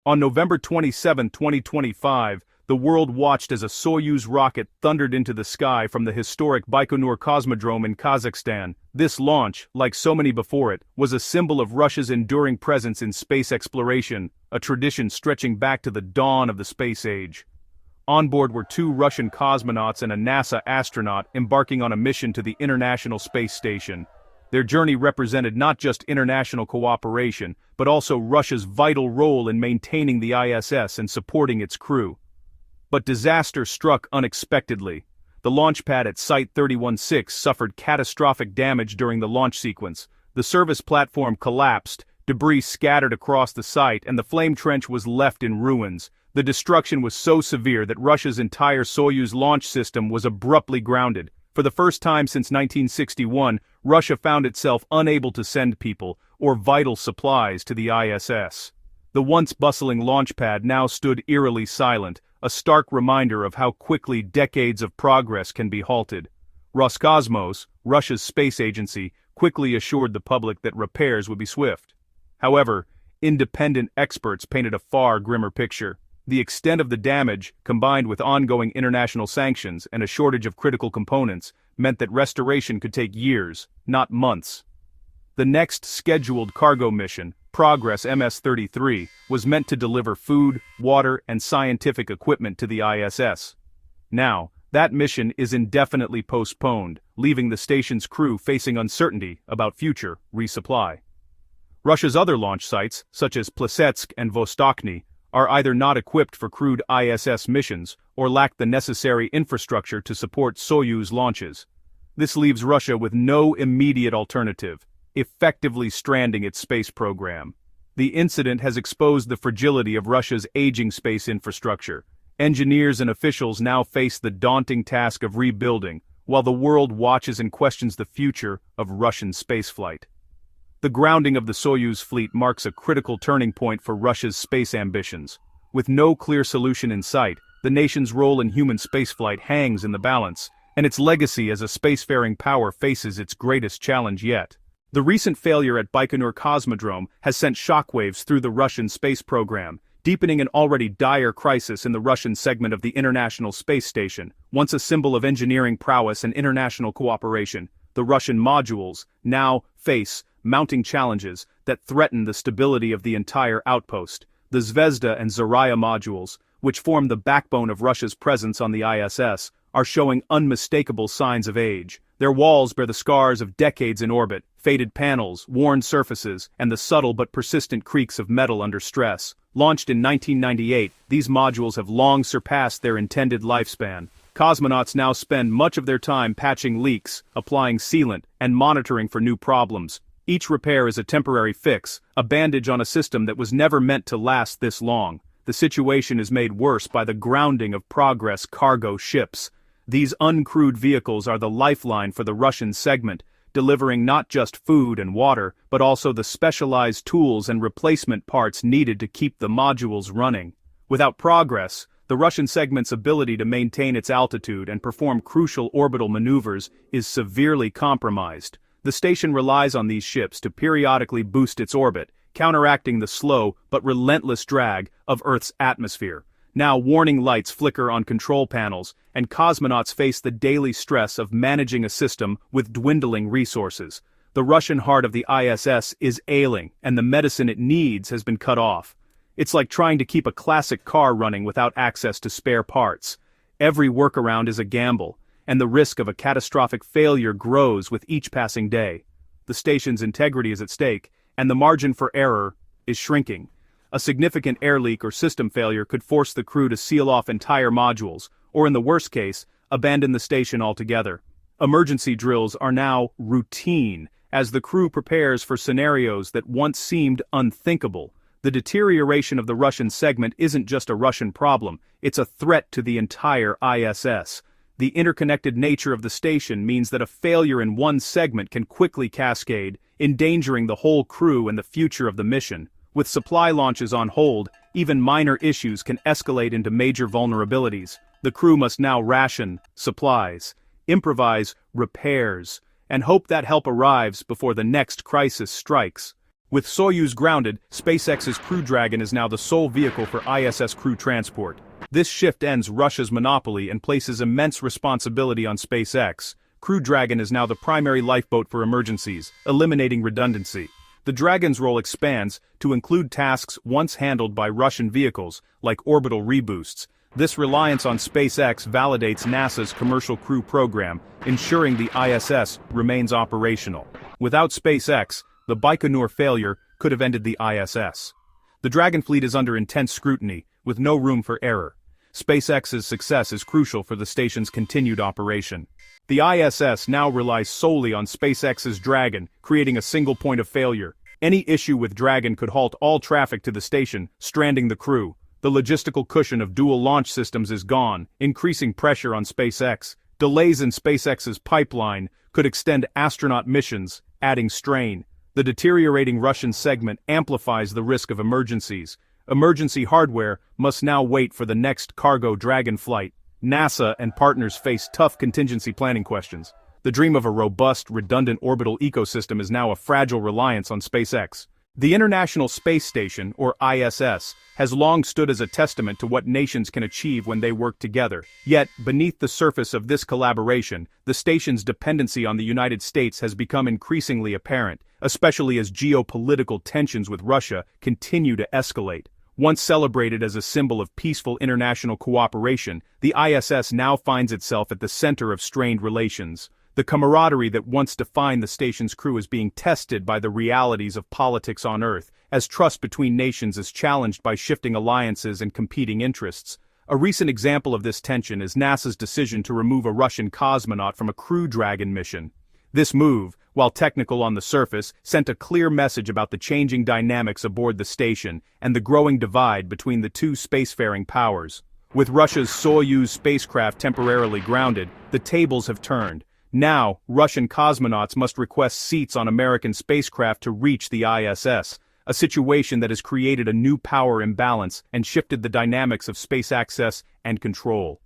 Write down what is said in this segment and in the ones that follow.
On November 27, 2025, the world watched as a Soyuz rocket thundered into the sky from the historic Baikonur Cosmodrome in Kazakhstan. This launch, like so many before it, was a symbol of Russia's enduring presence in space exploration, a tradition stretching back to the dawn of the space age. On board were 2 Russian cosmonauts and a NASA astronaut embarking on a mission to the International Space Station. Their journey represented not just international cooperation, but also Russia's vital role in maintaining the ISS and supporting its crew. But disaster struck unexpectedly. The launchpad at Site 316 suffered catastrophic damage during the launch sequence. The service platform collapsed, debris scattered across the site, and the flame trench was left in ruins. The destruction was so severe that Russia's entire Soyuz launch system was abruptly grounded. For the first time since 1961, Russia found itself unable to send people or vital supplies to the ISS. The once bustling launchpad now stood eerily silent, a stark reminder of how quickly decades of progress can be halted. Roscosmos, Russia's space agency, quickly assured the public that repairs would be swift. However, independent experts painted a far grimmer picture. The extent of the damage, combined with ongoing international sanctions and a shortage of critical components, meant that restoration could take years, not months. The next scheduled cargo mission, Progress MS-33, was meant to deliver food, water, and scientific equipment to the ISS. Now, that mission is indefinitely postponed, leaving the station's crew facing uncertainty about future resupply. Russia's other launch sites, such as Plesetsk and Vostochny, are either not equipped for crewed ISS missions or lack the necessary infrastructure to support Soyuz launches. This leaves Russia with no immediate alternative, effectively stranding its space program. The incident has exposed the fragility of Russia's aging space infrastructure. Engineers and officials now face the daunting task of rebuilding, while the world watches and questions the future of Russian spaceflight. The grounding of the Soyuz fleet marks a critical turning point for Russia's space ambitions. With no clear solution in sight, the nation's role in human spaceflight hangs in the balance, and its legacy as a spacefaring power faces its greatest challenge yet. The recent failure at Baikonur Cosmodrome has sent shockwaves through the Russian space program, deepening an already dire crisis in the Russian segment of the International Space Station. Once a symbol of engineering prowess and international cooperation, the Russian modules now face mounting challenges that threaten the stability of the entire outpost. The Zvezda and Zarya modules, which form the backbone of Russia's presence on the ISS, are showing unmistakable signs of age. Their walls bear the scars of decades in orbit, faded panels, worn surfaces, and the subtle but persistent creaks of metal under stress. Launched in 1998, these modules have long surpassed their intended lifespan. Cosmonauts now spend much of their time patching leaks, applying sealant, and monitoring for new problems. Each repair is a temporary fix, a bandage on a system that was never meant to last this long. The situation is made worse by the grounding of Progress cargo ships. These uncrewed vehicles are the lifeline for the Russian segment, delivering not just food and water, but also the specialized tools and replacement parts needed to keep the modules running. Without Progress, the Russian segment's ability to maintain its altitude and perform crucial orbital maneuvers is severely compromised. The station relies on these ships to periodically boost its orbit, counteracting the slow but relentless drag of Earth's atmosphere. Now warning lights flicker on control panels, and cosmonauts face the daily stress of managing a system with dwindling resources. The Russian heart of the ISS is ailing, and the medicine it needs has been cut off. It's like trying to keep a classic car running without access to spare parts. Every workaround is a gamble, and the risk of a catastrophic failure grows with each passing day. The station's integrity is at stake, and the margin for error is shrinking. A significant air leak or system failure could force the crew to seal off entire modules, or in the worst case, abandon the station altogether. Emergency drills are now routine, as the crew prepares for scenarios that once seemed unthinkable. The deterioration of the Russian segment isn't just a Russian problem, it's a threat to the entire ISS. The interconnected nature of the station means that a failure in one segment can quickly cascade, endangering the whole crew and the future of the mission. With supply launches on hold, even minor issues can escalate into major vulnerabilities. The crew must now ration supplies, improvise repairs, and hope that help arrives before the next crisis strikes. With Soyuz grounded, SpaceX's Crew Dragon is now the sole vehicle for ISS crew transport. This shift ends Russia's monopoly and places immense responsibility on SpaceX. Crew Dragon is now the primary lifeboat for emergencies, eliminating redundancy. The Dragon's role expands to include tasks once handled by Russian vehicles, like orbital reboosts. This reliance on SpaceX validates NASA's commercial crew program, ensuring the ISS remains operational. Without SpaceX, the Baikonur failure could have ended the ISS. The Dragon fleet is under intense scrutiny, with no room for error. SpaceX's success is crucial for the station's continued operation. The ISS now relies solely on SpaceX's Dragon, creating a single point of failure. Any issue with Dragon could halt all traffic to the station, stranding the crew. The logistical cushion of dual launch systems is gone, increasing pressure on SpaceX. Delays in SpaceX's pipeline could extend astronaut missions, adding strain. The deteriorating Russian segment amplifies the risk of emergencies. Emergency hardware must now wait for the next cargo Dragon flight. NASA and partners face tough contingency planning questions. The dream of a robust, redundant orbital ecosystem is now a fragile reliance on SpaceX. The International Space Station, or ISS, has long stood as a testament to what nations can achieve when they work together. Yet, beneath the surface of this collaboration, the station's dependency on the United States has become increasingly apparent, especially as geopolitical tensions with Russia continue to escalate. Once celebrated as a symbol of peaceful international cooperation, the ISS now finds itself at the center of strained relations. The camaraderie that once defined the station's crew is being tested by the realities of politics on Earth, as trust between nations is challenged by shifting alliances and competing interests. A recent example of this tension is NASA's decision to remove a Russian cosmonaut from a Crew Dragon mission. This move, while technical on the surface, sent a clear message about the changing dynamics aboard the station and the growing divide between the two spacefaring powers. With Russia's Soyuz spacecraft temporarily grounded, the tables have turned. Now, Russian cosmonauts must request seats on American spacecraft to reach the ISS, a situation that has created a new power imbalance and shifted the dynamics of space access and control.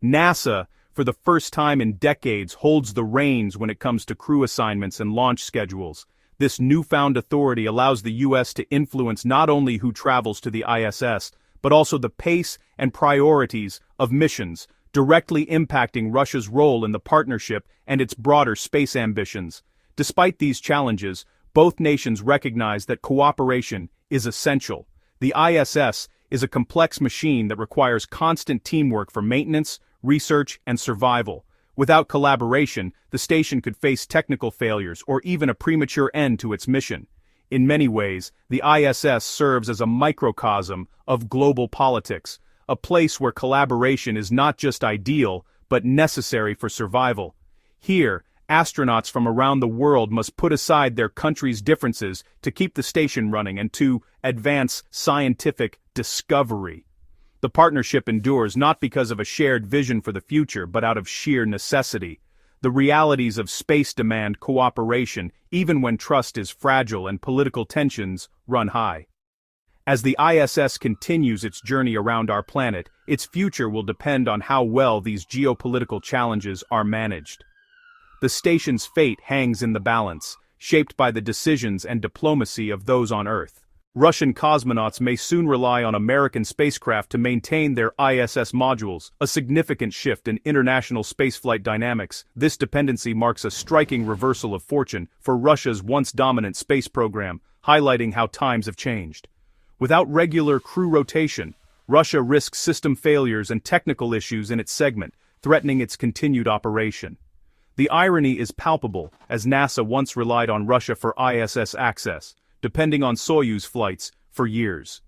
NASA, for the first time in decades, holds the reins when it comes to crew assignments and launch schedules. This newfound authority allows the U.S. to influence not only who travels to the ISS, but also the pace and priorities of missions, directly impacting Russia's role in the partnership and its broader space ambitions. Despite these challenges, both nations recognize that cooperation is essential. The ISS is a complex machine that requires constant teamwork for maintenance, research, and survival. Without collaboration, the station could face technical failures or even a premature end to its mission. In many ways, the ISS serves as a microcosm of global politics, a place where collaboration is not just ideal, but necessary for survival. Here, astronauts from around the world must put aside their country's differences to keep the station running and to advance scientific discovery. The partnership endures not because of a shared vision for the future, but out of sheer necessity. The realities of space demand cooperation, even when trust is fragile and political tensions run high. As the ISS continues its journey around our planet, its future will depend on how well these geopolitical challenges are managed. The station's fate hangs in the balance, shaped by the decisions and diplomacy of those on Earth. Russian cosmonauts may soon rely on American spacecraft to maintain their ISS modules, a significant shift in international spaceflight dynamics. This dependency marks a striking reversal of fortune for Russia's once dominant space program, highlighting how times have changed. Without regular crew rotation, Russia risks system failures and technical issues in its segment, threatening its continued operation. The irony is palpable, as NASA once relied on Russia for ISS access, depending on Soyuz flights for years.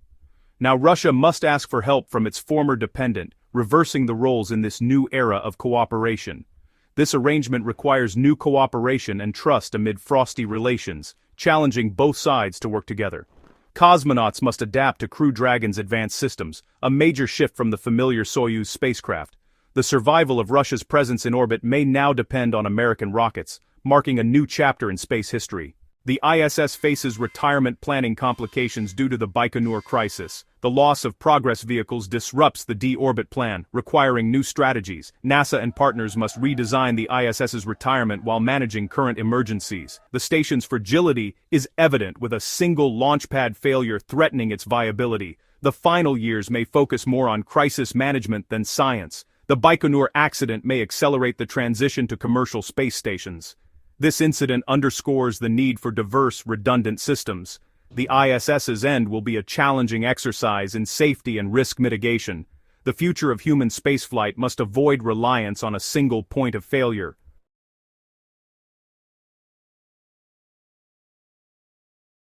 Now Russia must ask for help from its former dependent, reversing the roles in this new era of cooperation. This arrangement requires new cooperation and trust amid frosty relations, challenging both sides to work together. Cosmonauts must adapt to Crew Dragon's advanced systems, a major shift from the familiar Soyuz spacecraft. The survival of Russia's presence in orbit may now depend on American rockets, marking a new chapter in space history. The ISS faces retirement planning complications due to the Baikonur crisis. The loss of Progress vehicles disrupts the deorbit plan, requiring new strategies. NASA and partners must redesign the ISS's retirement while managing current emergencies. The station's fragility is evident, with a single launchpad failure threatening its viability. The final years may focus more on crisis management than science. The Baikonur accident may accelerate the transition to commercial space stations. This incident underscores the need for diverse, redundant systems. The ISS's end will be a challenging exercise in safety and risk mitigation. The future of human spaceflight must avoid reliance on a single point of failure.